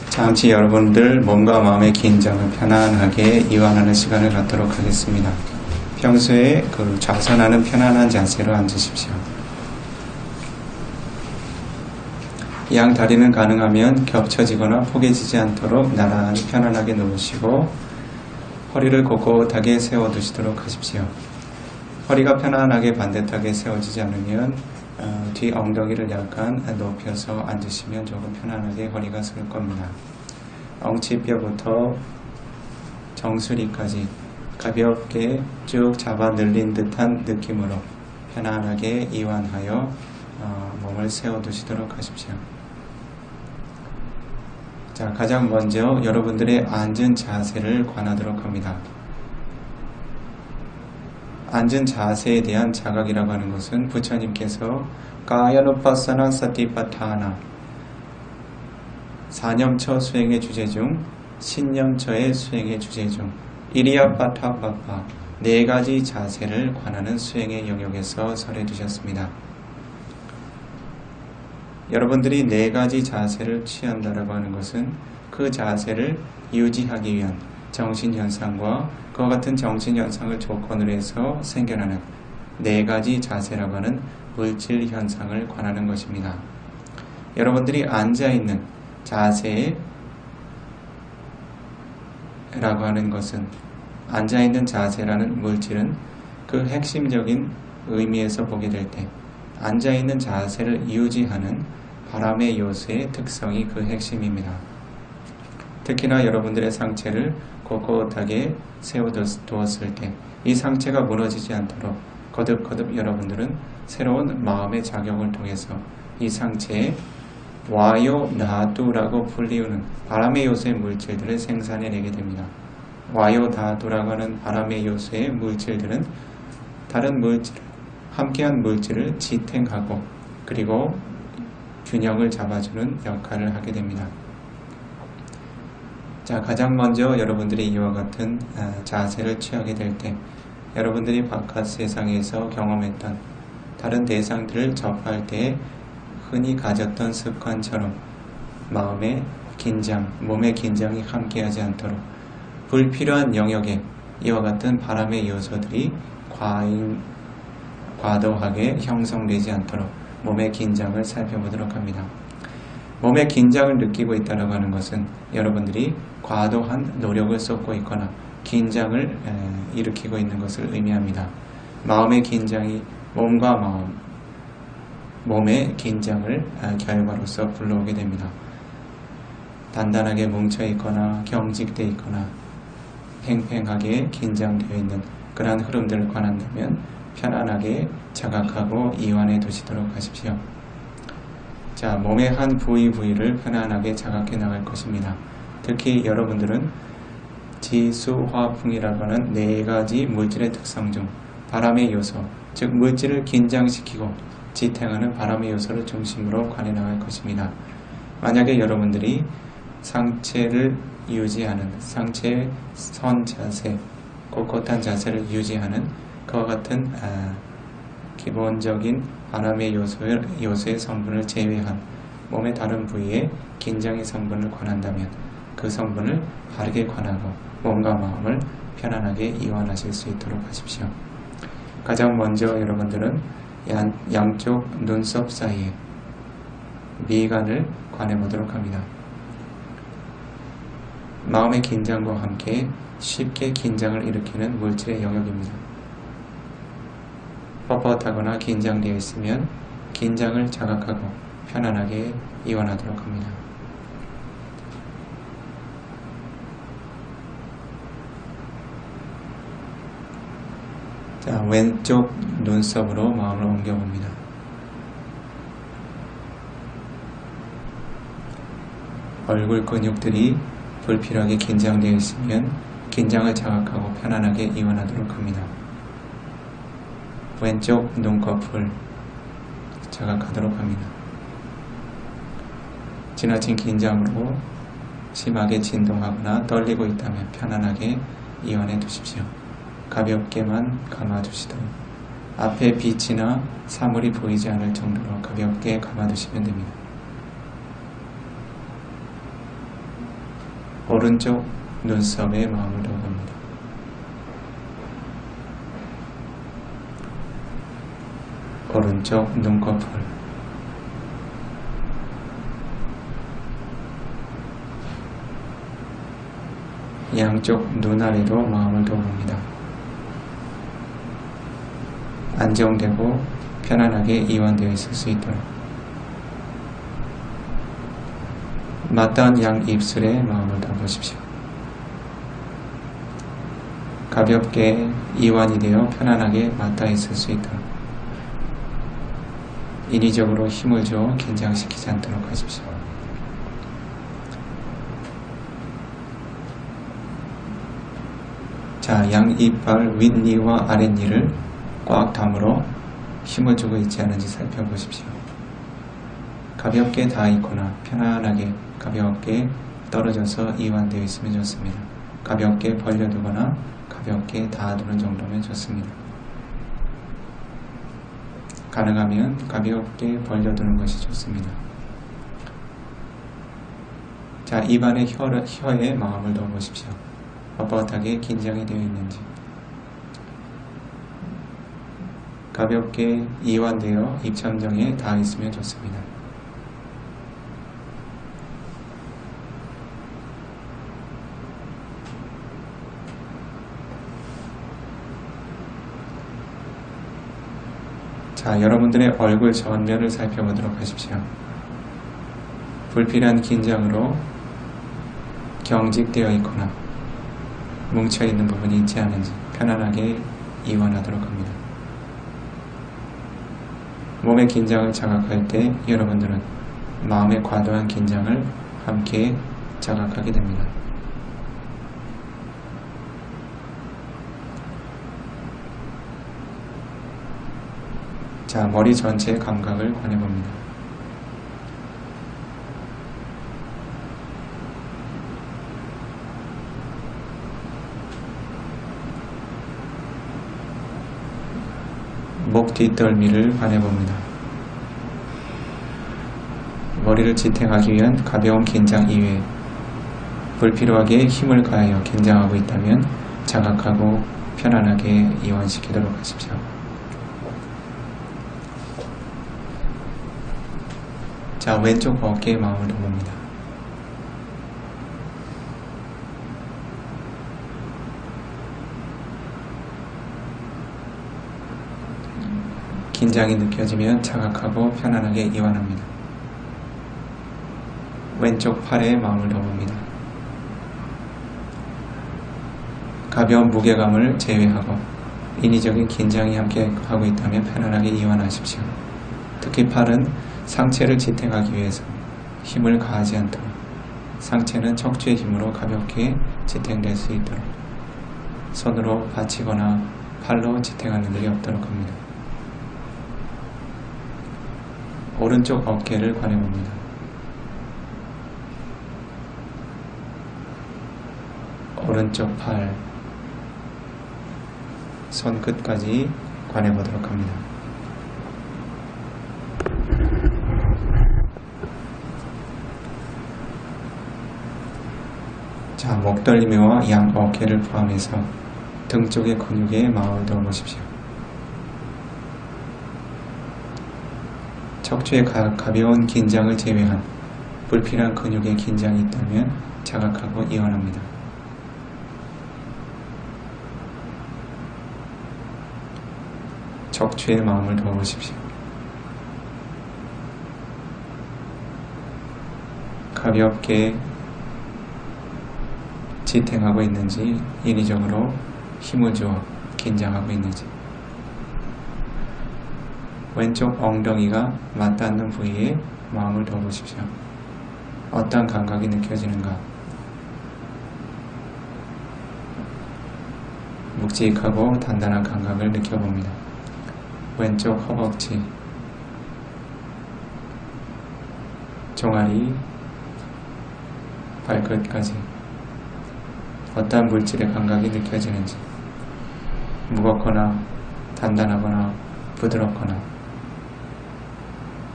잠시 여러분들 몸과 마음의 긴장을 편안하게 이완하는 시간을 갖도록 하겠습니다. 평소에 좌선하는 편안한 자세로 앉으십시오. 양 다리는 가능하면 겹쳐지거나 포개지지 않도록 나란히 편안하게 놓으시고 허리를 꼿꼿하게 세워두시도록 하십시오. 허리가 편안하게 반듯하게 세워지지 않으면 뒤 엉덩이를 약간 높여서 앉으시면 조금 편안하게 허리가 설 겁니다. 엉치뼈부터 정수리까지 가볍게 쭉 잡아 늘린 듯한 느낌으로 편안하게 이완하여 몸을 세워두시도록 하십시오. 자, 가장 먼저 여러분들의 앉은 자세를 관하도록 합니다. 앉은 자세에 대한 자각이라고 하는 것은 부처님께서 까야누파사나 사티파타나 4념처 수행의 주제 중 신념처의 수행의 주제 중 이리야파타파파 4가지 자세를 관하는 수행의 영역에서 설해 두셨습니다. 여러분들이 4가지 자세를 취한다라고 하는 것은 그 자세를 유지하기 위한 정신현상과 그와 같은 정신현상을 조건으로 해서 생겨나는 4가지 자세라고 하는 물질현상을 관하는 것입니다. 여러분들이 앉아있는 자세라고 하는 것은 앉아있는 자세라는 물질은 그 핵심적인 의미에서 보게 될 때 앉아있는 자세를 유지하는 바람의 요소의 특성이 그 핵심입니다. 특히나 여러분들의 상체를 꼿꼿하게 세워두었을 때 이 상체가 무너지지 않도록 거듭거듭 여러분들은 새로운 마음의 작용을 통해서 이 상체에 와요 나두라고 불리우는 바람의 요소의 물질들을 생산해내게 됩니다. 와요 나두라고 하는 바람의 요소의 물질들은 다른 물질, 함께한 물질을 지탱하고 그리고 균형을 잡아주는 역할을 하게 됩니다. 자, 가장 먼저 여러분들이 이와 같은 자세를 취하게 될 때 여러분들이 바깥 세상에서 경험했던 다른 대상들을 접할 때 흔히 가졌던 습관처럼 마음의 긴장, 몸의 긴장이 함께하지 않도록 불필요한 영역에 이와 같은 바람의 요소들이 과도하게 형성되지 않도록 몸의 긴장을 살펴보도록 합니다. 몸의 긴장을 느끼고 있다고 하는 것은 여러분들이 과도한 노력을 쏟고 있거나 긴장을 일으키고 있는 것을 의미합니다. 마음의 긴장이 몸과 마음, 몸의 긴장을 결과로서 불러오게 됩니다. 단단하게 뭉쳐 있거나 경직되어 있거나 팽팽하게 긴장되어 있는 그러한 흐름들을 관한다면 편안하게 자각하고 이완해 두시도록 하십시오. 자, 몸의 한 부위를 편안하게 자각해 나갈 것입니다. 특히 여러분들은 지수화풍이라고 하는 4가지 물질의 특성 중 바람의 요소, 즉 물질을 긴장시키고 지탱하는 바람의 요소를 중심으로 관해 나갈 것입니다. 만약에 여러분들이 상체를 유지하는 상체의 선 자세, 꼿꼿한 자세를 유지하는 그와 같은 기본적인 바람의 요소의 성분을 제외한 몸의 다른 부위에 긴장의 성분을 관한다면 그 성분을 바르게 관하고 몸과 마음을 편안하게 이완하실 수 있도록 하십시오. 가장 먼저 여러분들은 양쪽 눈썹 사이에 미간을 관해 보도록 합니다. 마음의 긴장과 함께 쉽게 긴장을 일으키는 물질의 영역입니다. 뻣뻣하거나 긴장되어 있으면 긴장을 자각하고 편안하게 이완하도록 합니다. 자, 왼쪽 눈썹으로 마음을 옮겨봅니다. 얼굴 근육들이 불필요하게 긴장되어 있으면 긴장을 자각하고 편안하게 이완하도록 합니다. 왼쪽 눈꺼풀 자각하도록 합니다. 지나친 긴장으로 심하게 진동하거나 떨리고 있다면 편안하게 이완해 두십시오. 가볍게만 감아두시도록 앞에 빛이나 사물이 보이지 않을 정도로 가볍게 감아두시면 됩니다. 오른쪽 눈썹에 마음을 넣어봅니다. 오른쪽 눈꺼풀, 양쪽 눈 아래로 마음을 넣어봅니다. 안정되고 편안하게 이완되어 있을 수 있도록 맞닿은 양 입술에 마음을 넣어보십시오. 가볍게 이완이 되어 편안하게 맞닿아 있을 수 있도록 인위적으로 힘을 줘 긴장시키지 않도록 하십시오. 자, 양 이빨 윗니와 아랫니를 꽉 다물어 힘을 주고 있지 않은지 살펴보십시오. 가볍게 닿아 있거나 편안하게 가볍게 떨어져서 이완되어 있으면 좋습니다. 가볍게 벌려두거나 가볍게 닿아두는 정도면 좋습니다. 가능하면 가볍게 벌려두는 것이 좋습니다. 자, 입안의 혀에 마음을 넣어보십시오. 뻣뻣하게 긴장이 되어 있는지 가볍게 이완되어 입천정에 닿아 있으면 좋습니다. 자, 여러분들의 얼굴 전면을 살펴보도록 하십시오. 불필요한 긴장으로 경직되어 있거나 뭉쳐있는 부분이 있지 않은지 편안하게 이완하도록 합니다. 몸의 긴장을 자각할 때 여러분들은 마음의 과도한 긴장을 함께 자각하게 됩니다. 자, 머리 전체의 감각을 관해봅니다. 목 뒷덜미를 관해봅니다. 머리를 지탱하기 위한 가벼운 긴장 이외에 불필요하게 힘을 가하여 긴장하고 있다면 자각하고 편안하게 이완시키도록 하십시오. 자, 왼쪽 어깨에 마음을 넣어봅니다. 긴장이 느껴지면 자각하고 편안하게 이완합니다. 왼쪽 팔에 마음을 넣어봅니다. 가벼운 무게감을 제외하고 인위적인 긴장이 함께 하고 있다면 편안하게 이완하십시오. 특히 팔은 상체를 지탱하기 위해서 힘을 가하지 않도록 상체는 척추의 힘으로 가볍게 지탱될 수 있도록 손으로 받치거나 팔로 지탱하는 일이 없도록 합니다. 오른쪽 어깨를 관해봅니다. 오른쪽 팔, 손끝까지 관해보도록 합니다. 자, 목덜미와 양 어깨를 포함해서 등 쪽의 근육에 마음을 넣어보십시오. 척추의 가벼운 긴장을 제외한 불필요한 근육의 긴장이 있다면 자각하고 이완합니다. 척추에 마음을 넣어보십시오. 가볍게 지탱하고 있는지 인위적으로 힘을 주어 긴장하고 있는지 왼쪽 엉덩이가 맞닿는 부위에 마음을 넣어보십시오. 어떠한 감각이 느껴지는가? 묵직하고 단단한 감각을 느껴봅니다. 왼쪽 허벅지, 종아리, 발끝까지 어떠한 물질의 감각이 느껴지는지 무겁거나 단단하거나 부드럽거나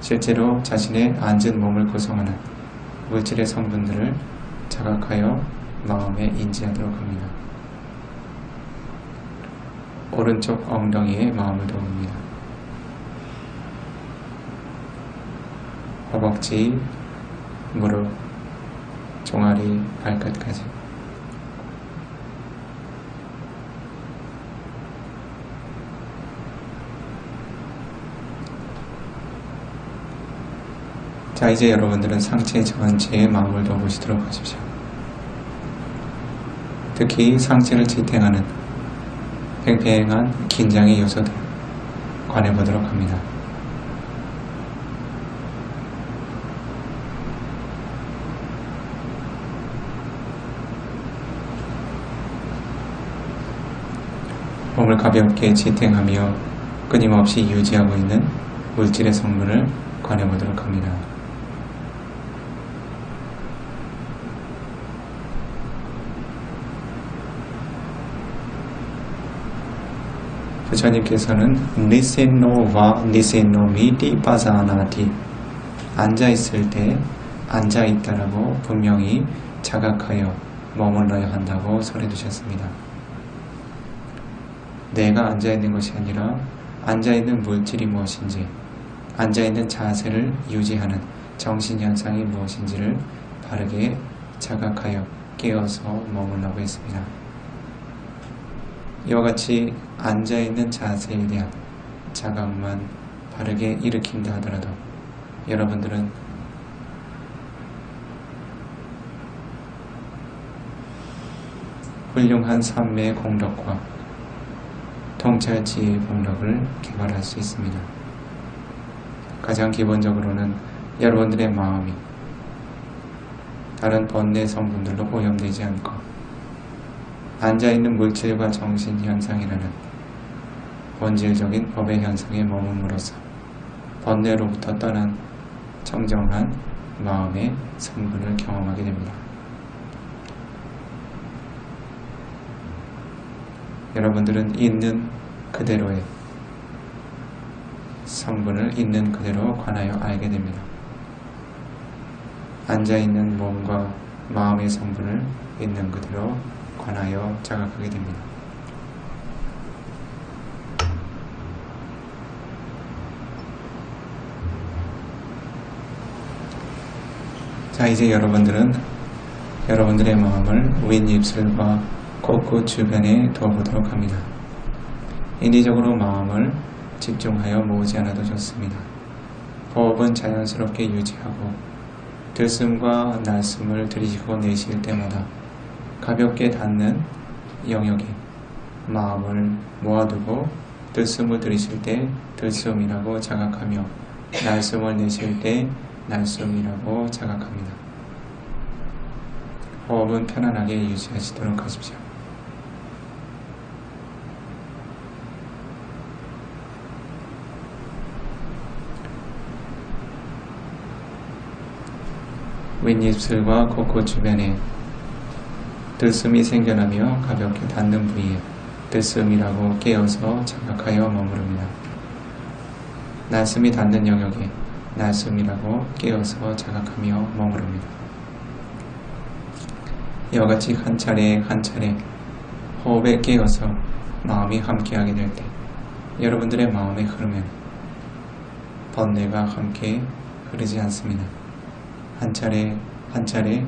실제로 자신의 앉은 몸을 구성하는 물질의 성분들을 자각하여 마음에 인지하도록 합니다. 오른쪽 엉덩이에 마음을 두옵니다. 허벅지, 무릎, 종아리, 발끝까지. 자, 이제 여러분들은 상체 전체에 마음을 넣어보시도록 하십시오. 특히 상체를 지탱하는 팽팽한 긴장의 요소들 관해보도록 합니다. 몸을 가볍게 지탱하며 끊임없이 유지하고 있는 물질의 성분을 관해보도록 합니다. 부처님께서는 니세노와 니세노미티 파사나티 앉아있을 때 앉아있다라고 분명히 자각하여 머물러야 한다고 설해두셨습니다. 내가 앉아있는 것이 아니라 앉아있는 물질이 무엇인지, 앉아있는 자세를 유지하는 정신현상이 무엇인지를 바르게 자각하여 깨어서 머물라고 했습니다. 이와 같이 앉아있는 자세에 대한 자각만 바르게 일으킨다 하더라도 여러분들은 훌륭한 삼매의 공덕과 통찰지혜의 공덕을 개발할 수 있습니다. 가장 기본적으로는 여러분들의 마음이 다른 번뇌 성분들로 오염되지 않고 앉아있는 물질과 정신현상이라는 본질적인 법의 현상에 머금으로써 번뇌로부터 떠난 청정한 마음의 성분을 경험하게 됩니다. 여러분들은 있는 그대로의 성분을 있는 그대로 관하여 알게 됩니다. 앉아있는 몸과 마음의 성분을 있는 그대로 관하여 자각하게 됩니다. 자, 이제 여러분들은 여러분들의 마음을 윗입술과 코끝 주변에 두어보도록 합니다. 인위적으로 마음을 집중하여 모으지 않아도 좋습니다. 호흡은 자연스럽게 유지하고 들숨과 날숨을 들이쉬고 내쉴 때마다 가볍게 닿는 영역에 마음을 모아두고 들숨을 들이쉴 때 들숨이라고 자각하며 날숨을 내쉴 때 날숨이라고 자각합니다. 호흡은 편안하게 유지하시도록 하십시오. 윗입술과 코끝 주변에 들숨이 생겨나며 가볍게 닿는 부위에 들숨이라고 깨어서 자각하여 머무릅니다. 날숨이 닿는 영역에 날숨이라고 깨어서 자각하며 머무릅니다. 이와 같이 한 차례 한 차례 호흡에 깨어서 마음이 함께하게 될 때 여러분들의 마음의 흐름엔 번뇌가 함께 흐르지 않습니다. 한 차례 한 차례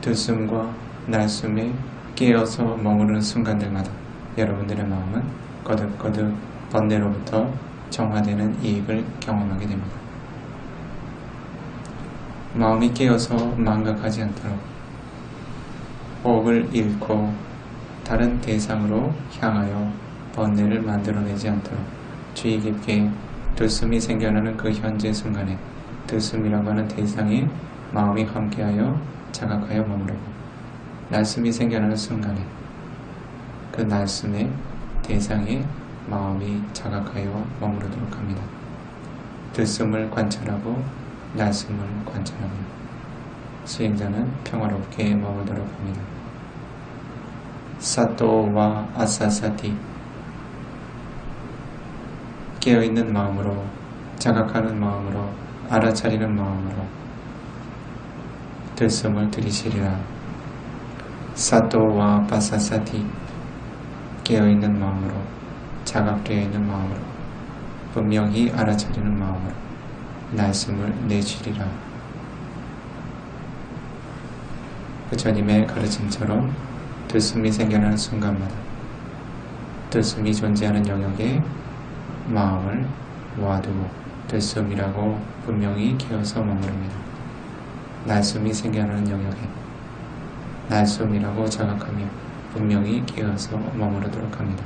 들숨과 날숨에 깨어서 머무르는 순간들마다 여러분들의 마음은 거듭거듭 번뇌로부터 정화되는 이익을 경험하게 됩니다. 마음이 깨어서 망각하지 않도록 호흡을 잃고 다른 대상으로 향하여 번뇌를 만들어내지 않도록 주의 깊게 들숨이 생겨나는 그 현재 순간에 들숨이라고 하는 대상에 마음이 함께하여 자각하여 머무르고 날숨이 생겨나는 순간에 그 날숨의 대상에 마음이 자각하여 머무르도록 합니다. 들숨을 관찰하고 날숨을 관찰하며 수행자는 평화롭게 머물도록 합니다. 사토와 아사사티 깨어있는 마음으로 자각하는 마음으로 알아차리는 마음으로 들숨을 들이쉬리라. 사토와 파사사티, 깨어있는 마음으로, 자각되어 있는 마음으로, 분명히 알아차리는 마음으로 말씀을 내주리라. 부처님의 가르침처럼 들숨이 생겨나는 순간마다 들숨이 존재하는 영역에 마음을 모아두고 들숨이라고 분명히 깨어서 머무릅니다. 날숨이 생겨나는 영역에 날숨이라고 자각하며 분명히 깨어서 머무르도록 합니다.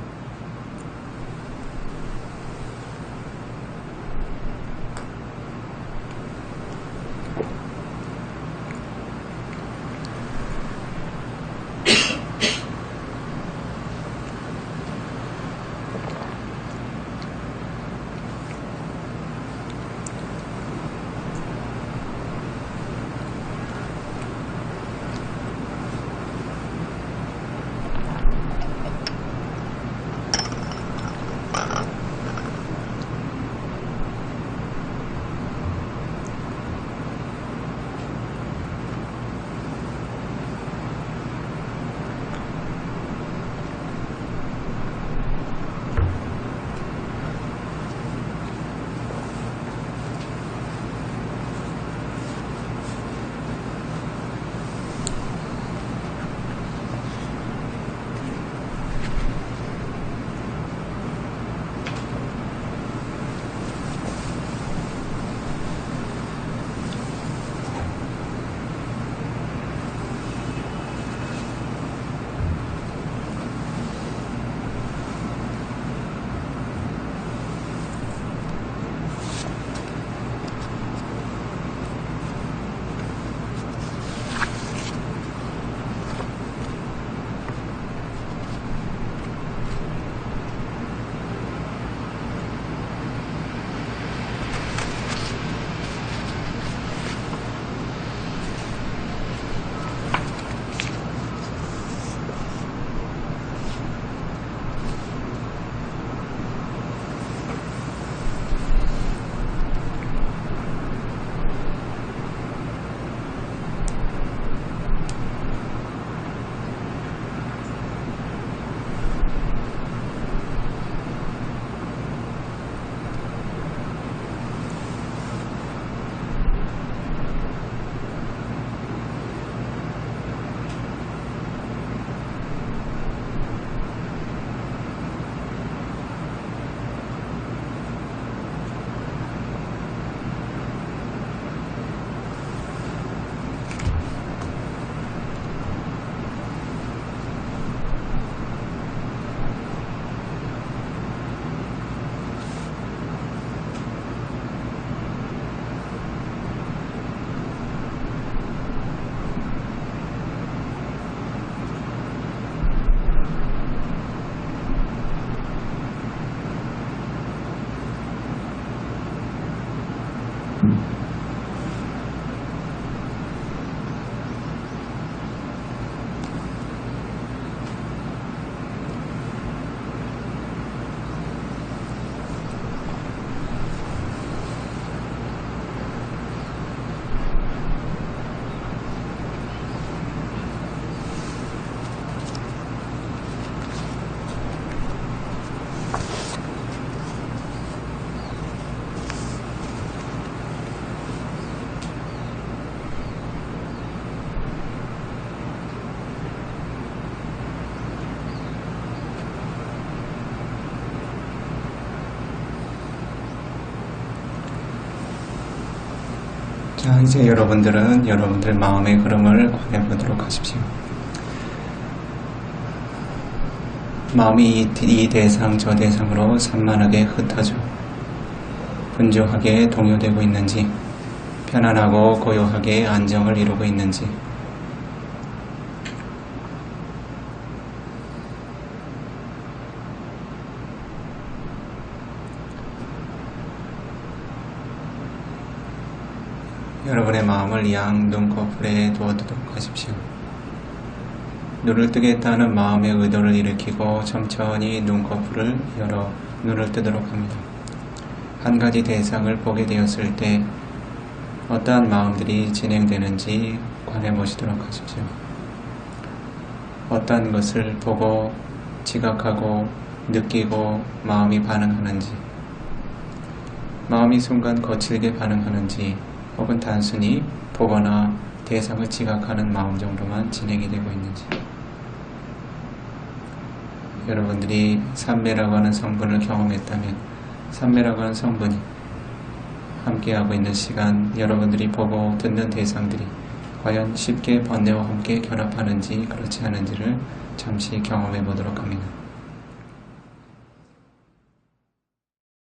자, 이제 여러분들은 여러분들 마음의 흐름을 관해보도록 하십시오. 마음이 이 대상 저 대상으로 산만하게 흩어져 분주하게 동요되고 있는지, 편안하고 고요하게 안정을 이루고 있는지, 여러분의 마음을 양 눈꺼풀에 두어두도록 하십시오. 눈을 뜨겠다는 마음의 의도를 일으키고 천천히 눈꺼풀을 열어 눈을 뜨도록 합니다. 한 가지 대상을 보게 되었을 때 어떠한 마음들이 진행되는지 관해 보시도록 하십시오. 어떠한 것을 보고 지각하고 느끼고 마음이 반응하는지, 마음이 순간 거칠게 반응하는지, 혹은 단순히 보거나 대상을 지각하는 마음 정도만 진행이 되고 있는지, 여러분들이 삼매라고 하는 성분을 경험했다면 삼매라고 하는 성분이 함께하고 있는 시간, 여러분들이 보고 듣는 대상들이 과연 쉽게 번뇌와 함께 결합하는지 그렇지 않은지를 잠시 경험해 보도록 합니다.